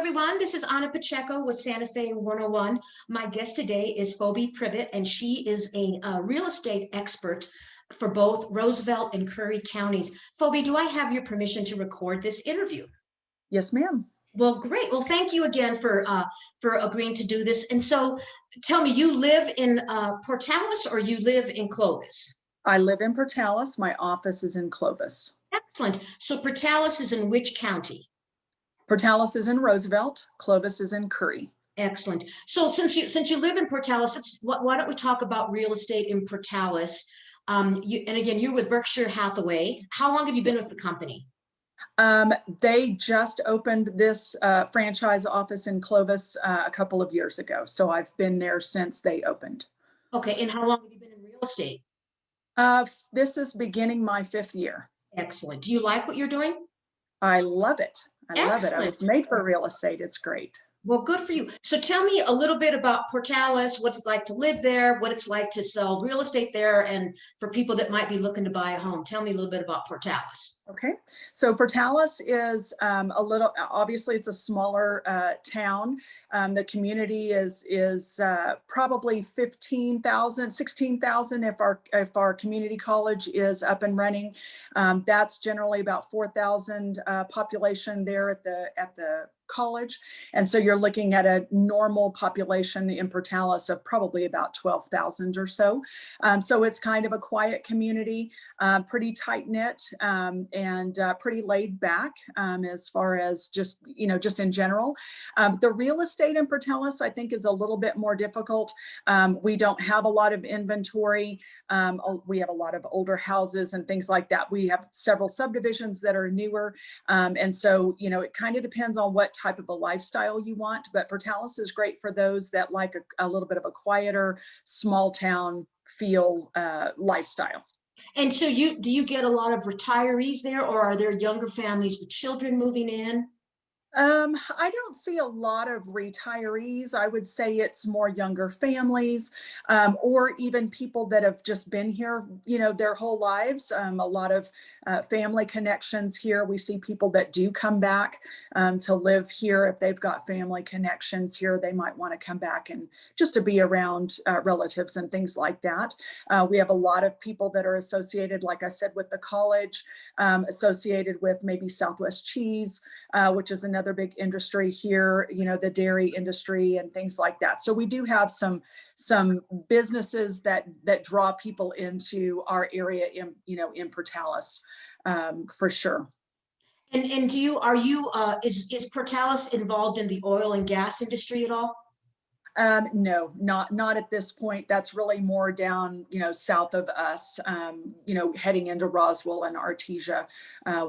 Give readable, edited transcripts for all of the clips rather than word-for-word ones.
everyone. This is Anna Pacheco with Santa Fe 101. My guest today is Phobie Privett, and she is a real estate expert for both Roosevelt and Curry counties. Phobie, do I have your permission to record this interview? Yes, ma'am. Well, great. Well, thank you again for agreeing to do this. And so, tell me, you live in Portalis or you live in Clovis? I live in Portalis. My office is in Clovis. Excellent. So, Portalis is in which county? Portalis is in Roosevelt. Clovis is in Curry. Excellent. So since you live in Portalis, why don't we talk about real estate in Portalis? And again, you're with Berkshire Hathaway. How long have you been with the company? They just opened this franchise office in Clovis a couple of years ago. So I've been there since they opened. Okay. And how long have you been in real estate? This is beginning my 5th year. Excellent. Do you like what you're doing? I love it. I love it. I was Excellent. made for real estate. It's great. Well, good for you. So tell me a little bit about Portalis, what it's like to live there, what it's like to sell real estate there, and for people that might be looking to buy a home. Tell me a little bit about Portalis. Okay, so Portalis is obviously it's a smaller town. The community is probably 15,000, 16,000 if our community college is up and running. That's generally about 4,000 population there at the college. And so you're looking at a normal population in Portalis of probably about 12,000 or so. So it's kind of a quiet community, pretty tight knit, and pretty laid back as far as just in general. The real estate in Portalis, I think, is a little bit more difficult. We don't have a lot of inventory. We have a lot of older houses and things like that. We have several subdivisions that are newer. And so, it kind of depends on what type of a lifestyle you want, but Portalis is great for those that like a little bit of a quieter, small town feel lifestyle. And so do you get a lot of retirees there, or are there younger families with children moving in? I don't see a lot of retirees. I would say it's more younger families, or even people that have just been here, their whole lives. A lot of family connections here. We see people that do come back to live here. If they've got family connections here, they might want to come back and just to be around relatives and things like that. We have a lot of people that are associated, like I said, with the college, associated with maybe Southwest Cheese, which is another big industry here, the dairy industry and things like that. So we do have some businesses that draw people into our area in Portalis, for sure. And is Portalis involved in the oil and gas industry at all? No, not at this point. That's really more down, south of us, heading into Roswell and Artesia.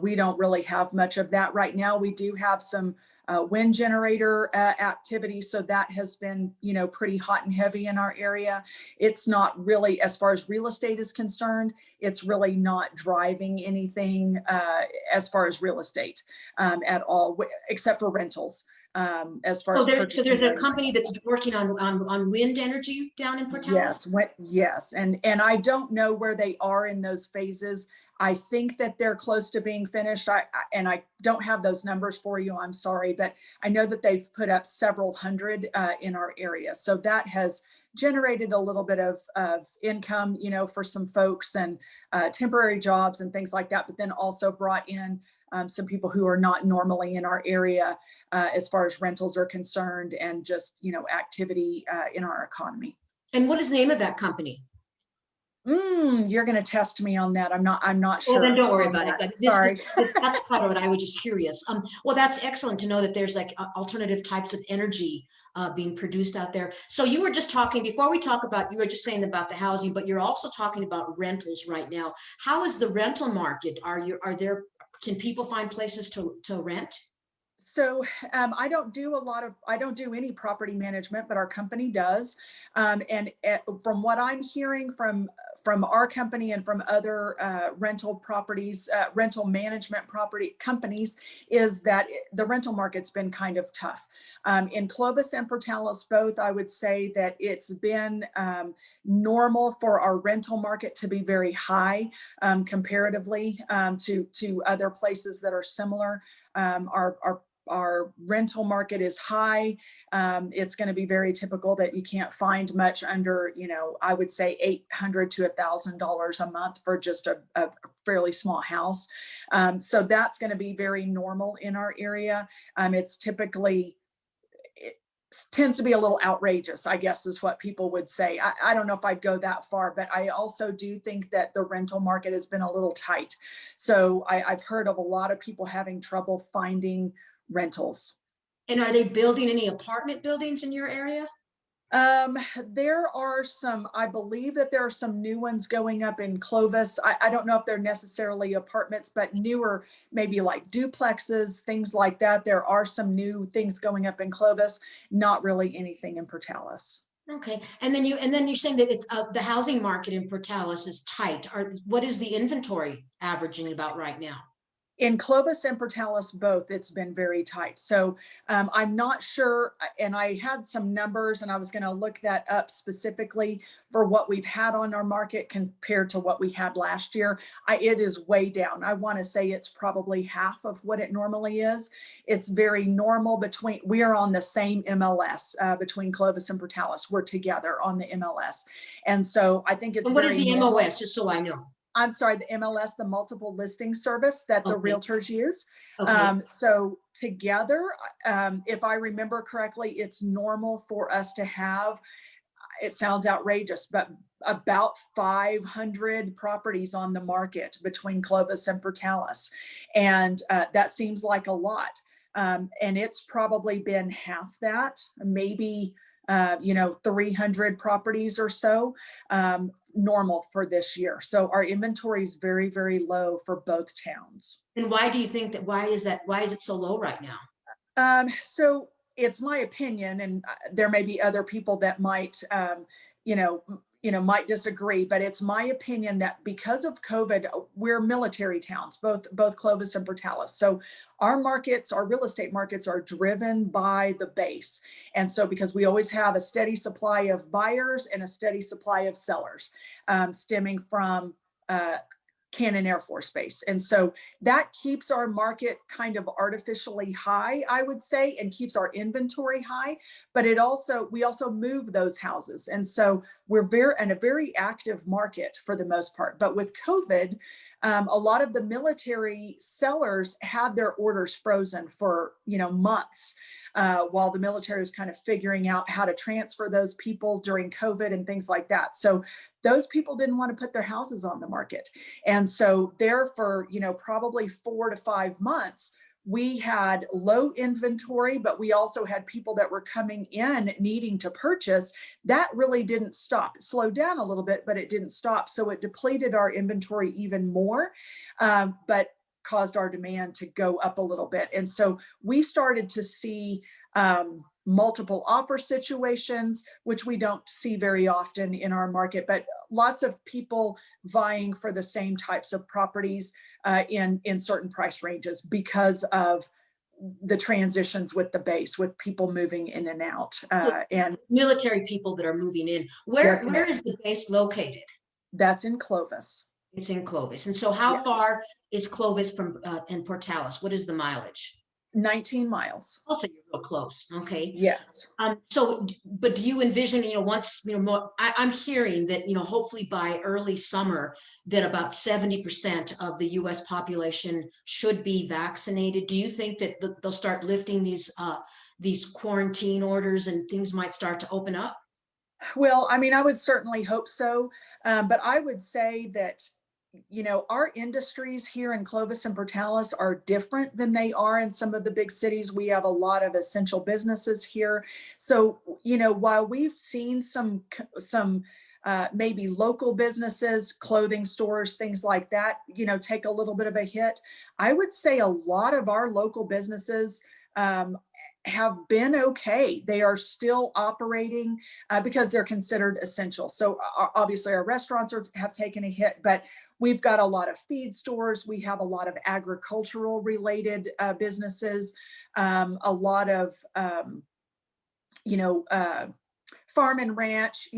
We don't really have much of that right now. We do have some wind generator activity. So that has been, pretty hot and heavy in our area. It's not really, as far as real estate is concerned, it's really not driving anything as far as real estate at all, except for rentals. As far as so there's a company that's working on wind energy down in Portalis? Yes. And I don't know where they are in those phases. I think that they're close to being finished. I don't have those numbers for you. I'm sorry, but I know that they've put up several hundred in our area. So that has generated a little bit of income, for some folks and temporary jobs and things like that, but then also brought in some people who are not normally in our area as far as rentals are concerned and just, activity in our economy. And what is the name of that company? You're going to test me on that. I'm not sure. Well, then don't worry about it. Sorry. That's part of it. I was just curious. Well, that's excellent to know that there's like alternative types of energy being produced out there. So you were just talking, before we talk about, you were just saying about the housing, but you're also talking about rentals right now. How is the rental market? Can people find places to rent? So I don't do any property management, but our company does. And from what I'm hearing from our company and from other rental management property companies, is that the rental market's been kind of tough. In Clovis and Portalis both, I would say that it's been normal for our rental market to be very high comparatively to other places that are similar. Our our rental market is high. It's going to be very typical that you can't find much under, I would say $800 to $1,000 a month for just a fairly small house. So that's going to be very normal in our area. It's typically, it tends to be a little outrageous, I guess is what people would say. I don't know if I'd go that far, but I also do think that the rental market has been a little tight. So I've heard of a lot of people having trouble finding rentals. And are they building any apartment buildings in your area? There are some, I believe that there are some new ones going up in Clovis. I don't know if they're necessarily apartments, but newer, maybe like duplexes, things like that. There are some new things going up in Clovis, not really anything in Portalis. Okay, and then you're saying that it's the housing market in Portalis is tight. What is the inventory averaging about right now? In Clovis and Portalis both, it's been very tight. So I'm not sure, and I had some numbers and I was going to look that up specifically for what we've had on our market compared to what we had last year. It is way down. I want to say it's probably half of what it normally is. It's very normal we are on the same MLS between Clovis and Portalis. We're together on the MLS. And so I think it's And what is the normal. MOS, just so I know? I'm sorry, the MLS, the multiple listing service that the Okay. realtors use. Okay. So together, if I remember correctly, it's normal for us to have, it sounds outrageous, but about 500 properties on the market between Clovis and Portalis. And that seems like a lot. And it's probably been half that, maybe 300 properties or so, normal for this year. So our inventory is very, very low for both towns. And why do you think that? Why is it so low right now? So it's my opinion, and there may be other people that might, might disagree, but it's my opinion that because of COVID, we're military towns, both Clovis and Portalis. So our real estate markets are driven by the base. And so because we always have a steady supply of buyers and a steady supply of sellers, stemming from Cannon Air Force Base. And so that keeps our market kind of artificially high, I would say, and keeps our inventory high. But we also move those houses. And so we're in a very active market for the most part. But with COVID, a lot of the military sellers had their orders frozen for, months, while the military was kind of figuring out how to transfer those people during COVID and things like that. So those people didn't want to put their houses on the market. And so there for, probably 4 to 5 months, we had low inventory, but we also had people that were coming in needing to purchase. That really didn't stop. It slowed down a little bit, but it didn't stop. So it depleted our inventory even more, but caused our demand to go up a little bit. And so we started to see multiple offer situations, which we don't see very often in our market, but lots of people vying for the same types of properties in certain price ranges because of the transitions with the base, with people moving in and out. And military people that are moving in. Where is the base located? That's in Clovis. It's in Clovis. And so how far is Clovis from and Portalis? What is the mileage? 19 miles. Also, you're real close. Okay. Yes. So, but do you envision, once, more, I'm hearing that, hopefully by early summer, that about 70% of the US population should be vaccinated. Do you think that they'll start lifting these quarantine orders and things might start to open up? Well, I mean, I would certainly hope so. But I would say that our industries here in Clovis and Portalis are different than they are in some of the big cities. We have a lot of essential businesses here. So, while we've seen some maybe local businesses, clothing stores, things like that, take a little bit of a hit, I would say a lot of our local businesses have been okay. They are still operating because they're considered essential. So obviously our restaurants have taken a hit, but we've got a lot of feed stores. We have a lot of agricultural related businesses, a lot of, farm and ranch,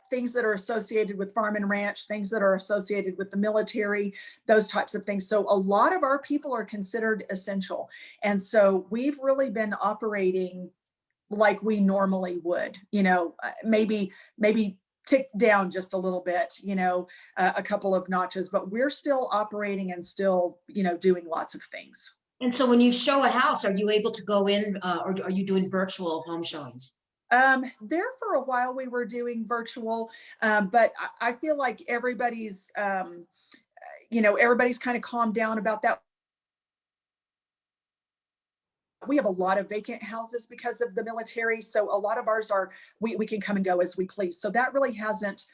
things that are associated with farm and ranch, things that are associated with the military, those types of things. So a lot of our people are considered essential. And so we've really been operating like we normally would, maybe ticked down just a little bit, a couple of notches, but we're still operating and still, doing lots of things. And so when you show a house, are you able to go in, or are you doing virtual home showings? There for a while we were doing virtual, but I feel like everybody's kind of calmed down about that. We have a lot of vacant houses because of the military. So a lot of ours we can come and go as we please. So that really hasn't,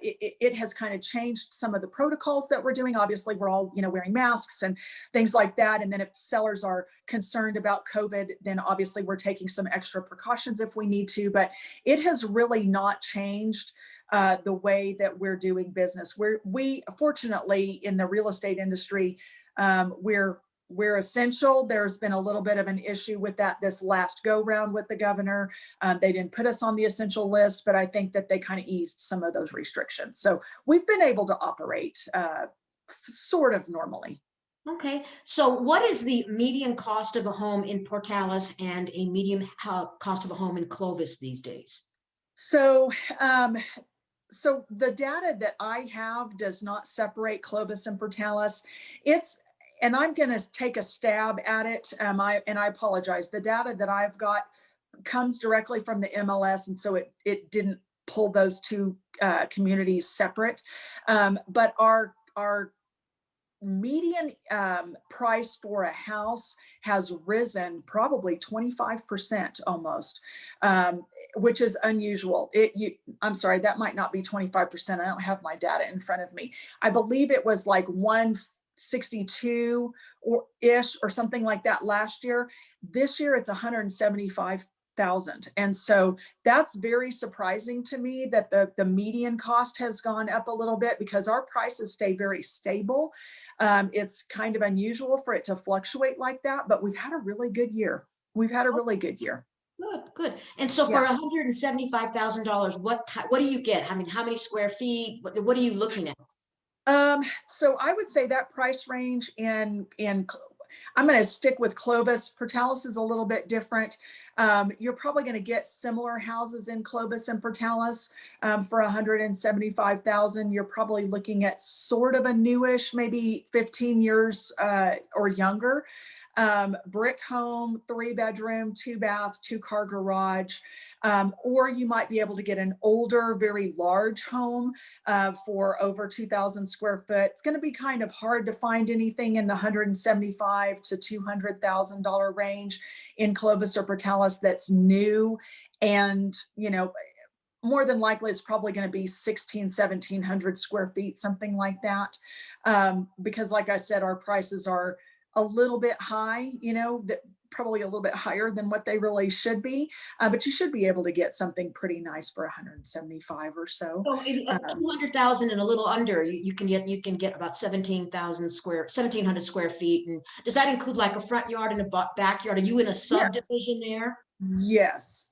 it has kind of changed some of the protocols that we're doing. Obviously we're all, wearing masks and things like that. And then if sellers are concerned about COVID, then obviously we're taking some extra precautions if we need to, but it has really not changed the way that we're doing business. We fortunately in the real estate industry, we're essential. There's been a little bit of an issue with that this last go round with the governor. They didn't put us on the essential list, but I think that they kind of eased some of those restrictions. So we've been able to operate sort of normally. Okay, so what is the median cost of a home in Portalis and a median cost of a home in Clovis these days? So, so the data that I have does not separate Clovis and Portalis. And I'm going to take a stab at it. I apologize. The data that I've got comes directly from the MLS, and so it didn't pull those two communities separate. But our median price for a house has risen probably 25% almost, which is unusual. I'm sorry, that might not be 25%. I don't have my data in front of me. I believe it was like 162 or ish or something like that last year. This year it's 175,000. And so that's very surprising to me that the median cost has gone up a little bit because our prices stay very stable. It's kind of unusual for it to fluctuate like that, but we've had a really good year. We've had a really good year. Good, good. And so for $175,000, what do you get? I mean, how many square feet? What are you looking at? So I would say that price range I'm going to stick with Clovis. Portalis is a little bit different. You're probably going to get similar houses in Clovis and Portalis for 175,000. You're probably looking at sort of a newish, maybe 15 years or younger. Brick home, 3-bedroom, 2-bath, 2-car garage. Or you might be able to get an older, very large home for over 2,000 square foot. It's going to be kind of hard to find anything in the $175,000 to $200,000 range in Clovis or Portalis that's new. And, more than likely it's probably going to be 1,700 square feet, something like that. Because like I said, our prices are a little bit high, probably a little bit higher than what they really should be. But you should be able to get something pretty nice for 175 or so. So 200,000 and a little under, you can get about 1,700 square feet. And does that include like a front yard and a backyard? Are you in a subdivision there? Yes.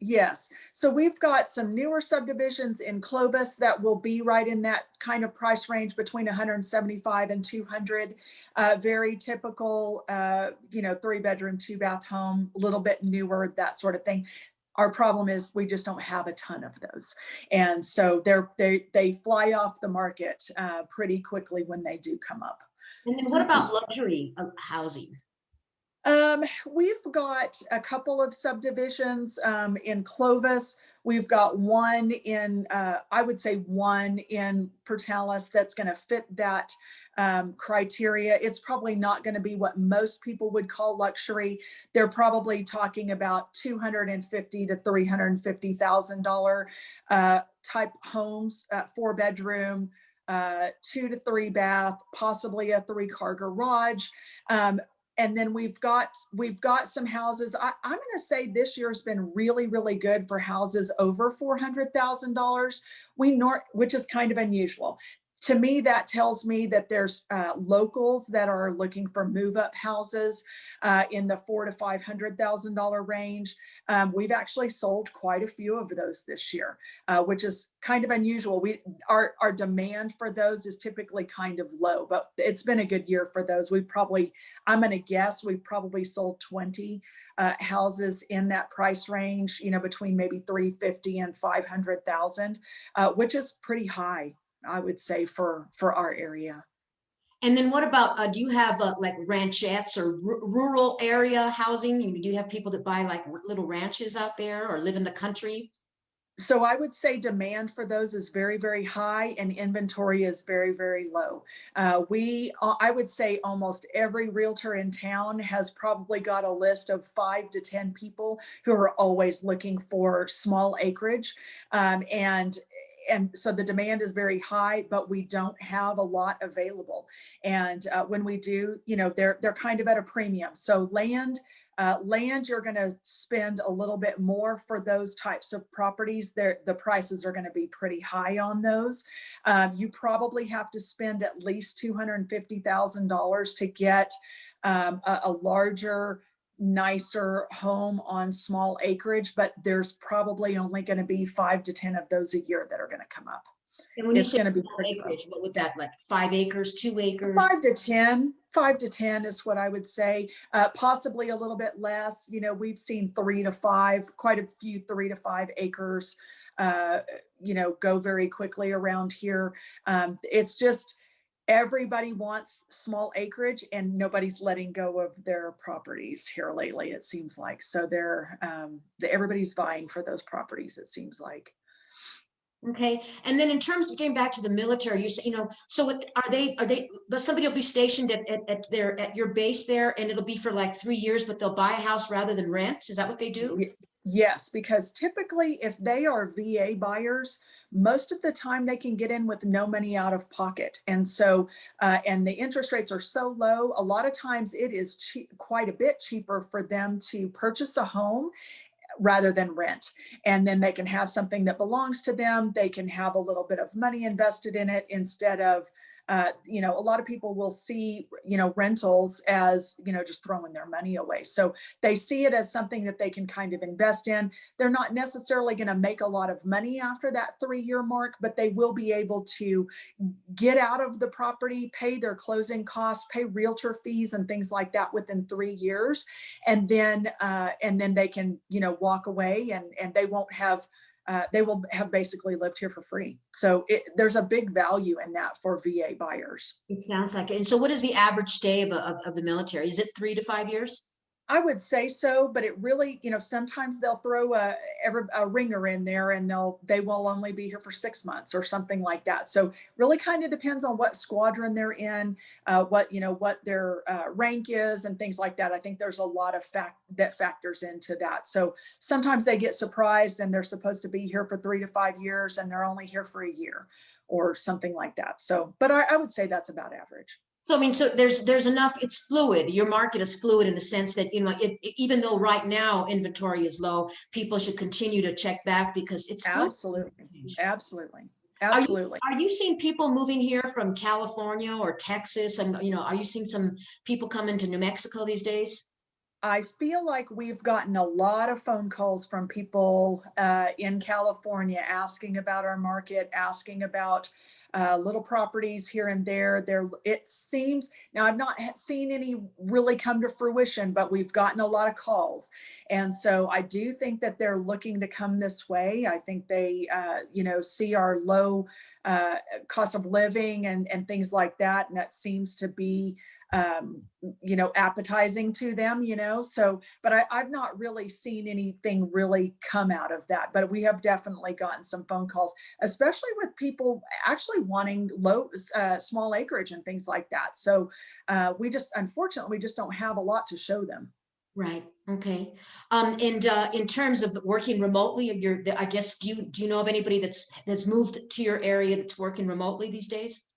So we've got some newer subdivisions in Clovis that will be right in that kind of price range between 175 and 200. Very typical, 3-bedroom, 2-bath home, a little bit newer, that sort of thing. Our problem is we just don't have a ton of those. And so they fly off the market pretty quickly when they do come up. And then what about luxury housing? We've got a couple of subdivisions in Clovis. We've got one in, I would say one in Portalis that's going to fit that criteria. It's probably not going to be what most people would call luxury. They're probably talking about $250,000 to $350,000 type homes, 4-bedroom. 2 to 3 bath, possibly a 3-car garage. And then we've got some houses. I'm going to say this year's been really, really good for houses over $400,000. Which is kind of unusual. to me, that tells me that there's locals that are looking for move-up houses in the $400,000 to $500,000 range. We've actually sold quite a few of those this year, which is kind of unusual. Our demand for those is typically kind of low, but it's been a good year for those. I'm going to guess we've probably sold 20 houses in that price range, between maybe 350 and 500,000, which is pretty high, I would say, for our area. And then what about, do you have like ranchettes or rural area housing? Do you have people that buy like little ranches out there or live in the country? So I would say demand for those is very, very high and inventory is very, very low. I would say almost every realtor in town has probably got a list of 5 to 10 people who are always looking for small acreage. And so the demand is very high, but we don't have a lot available. And when we do, they're kind of at a premium. So land, you're going to spend a little bit more for those types of properties. The prices are going to be pretty high on those. You probably have to spend at least $250,000 to get a larger, nicer home on small acreage, but there's probably only going to be 5 to 10 of those a year that are going to come up. And when you It's say going to be small pretty low. acreage, what would that, like 5 acres, 2 acres? 5 to 10 is what I would say. Possibly a little bit less. We've seen 3 to 5, quite a few 3 to 5 acres, go very quickly around here. It's just, everybody wants small acreage and nobody's letting go of their properties here lately, it seems like. So everybody's vying for those properties, it seems like. Okay. And then in terms of getting back to the military, you say, so but somebody will be stationed at your base there and it'll be for like 3 years, but they'll buy a house rather than rent. Is that what they do? Yes, because typically if they are VA buyers, most of the time they can get in with no money out of pocket. And so, and the interest rates are so low, a lot of times it is quite a bit cheaper for them to purchase a home rather than rent. And then they can have something that belongs to them. They can have a little bit of money invested in it instead of, a lot of people will see, rentals as, just throwing their money away. So they see it as something that they can kind of invest in. They're not necessarily going to make a lot of money after that 3-year mark, but they will be able to get out of the property, pay their closing costs, pay realtor fees and things like that within 3 years. And then they can, walk away and they won't have, they will have basically lived here for free. So there's a big value in that for VA buyers. It sounds like it. And so what is the average stay of the military? Is it 3 to 5 years? I would say so, but it really, sometimes they'll throw a ringer in there and they will only be here for 6 months or something like that. So really kind of depends on what squadron they're in, what their rank is and things like that. I think there's a lot of that factors into that. So sometimes they get surprised and they're supposed to be here for 3 to 5 years and they're only here for a year or something like that. So, but I would say that's about average. So, I mean, so there's enough, it's fluid. Your market is fluid in the sense that, even though right now inventory is low, people should continue to check back because it's fluid. Absolutely. Are you seeing people moving here from California or Texas? And, are you seeing some people come into New Mexico these days? I feel like we've gotten a lot of phone calls from people in California asking about our market, asking about little properties here and there. It seems, now I've not seen any really come to fruition, but we've gotten a lot of calls. And so I do think that they're looking to come this way. I think they, see our low cost of living and things like that. And that seems to be appetizing to them, so, but I've not really seen anything really come out of that, but we have definitely gotten some phone calls, especially with people actually wanting small acreage and things like that. So unfortunately, we just don't have a lot to show them. Right. Okay. And in terms of working remotely, I guess, do you know of anybody that's moved to your area that's working remotely these days?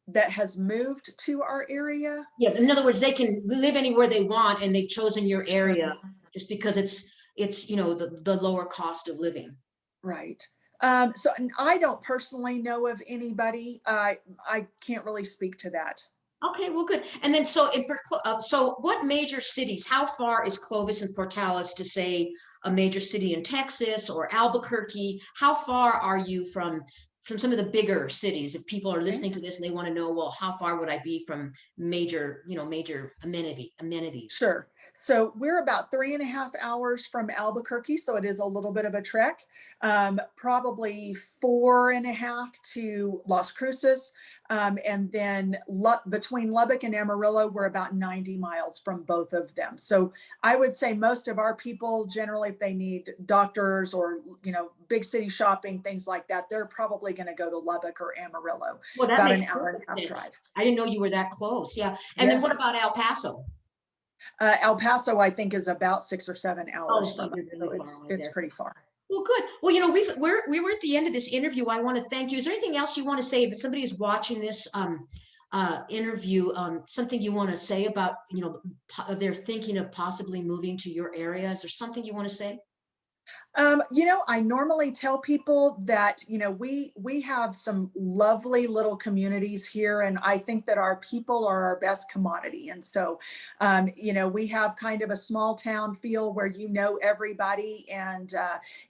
That has moved to our area? Yeah, in other words, they can live anywhere they want and they've chosen your area just because it's the lower cost of living. Right. So and I don't personally know of anybody. I can't really speak to that. Okay, well, good. And then so if for so what major cities, how far is Clovis and Portalis to say a major city in Texas or Albuquerque? How far are you from some of the bigger cities? If people are Okay. listening to this and they want to know, well, how far would I be from major, major amenities? Sure. So we're about 3.5 hours from Albuquerque, so it is a little bit of a trek. Probably 4.5 to Las Cruces, and then between Lubbock and Amarillo, we're about 90 miles from both of them. So I would say most of our people, generally, if they need doctors or big city shopping, things like that, they're probably going to go to Lubbock or Amarillo. Well, that About makes an hour and perfect a half drive. sense. I didn't know you were that close. Yeah. And then what Yes. about El Paso? El Paso, I think, is about 6 or 7 hours Oh, so from us, you're so really far away it's there. pretty far. Well, good. Well, we were at the end of this interview. I want to thank you. Is there anything else you want to say if somebody is watching this interview? Something you want to say about they're thinking of possibly moving to your area? Is there something you want to say? I normally tell people that, we have some lovely little communities here, and I think that our people are our best commodity. And so, we have kind of a small town feel where everybody, and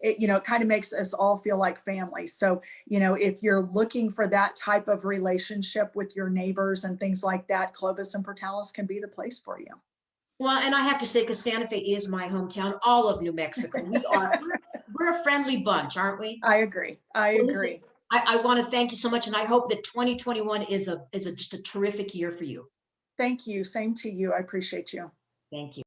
it kind of makes us all feel like family. So, if you're looking for that type of relationship with your neighbors and things like that, Clovis and Portales can be the place for you. Well, and I have to say, because Santa Fe is my hometown, all of New Mexico, we're a friendly bunch, aren't we? I agree. I Well, listen, agree. I want to thank you so much, and I hope that 2021 is just a terrific year for you. Thank you. Same to you. I appreciate you. Thank you.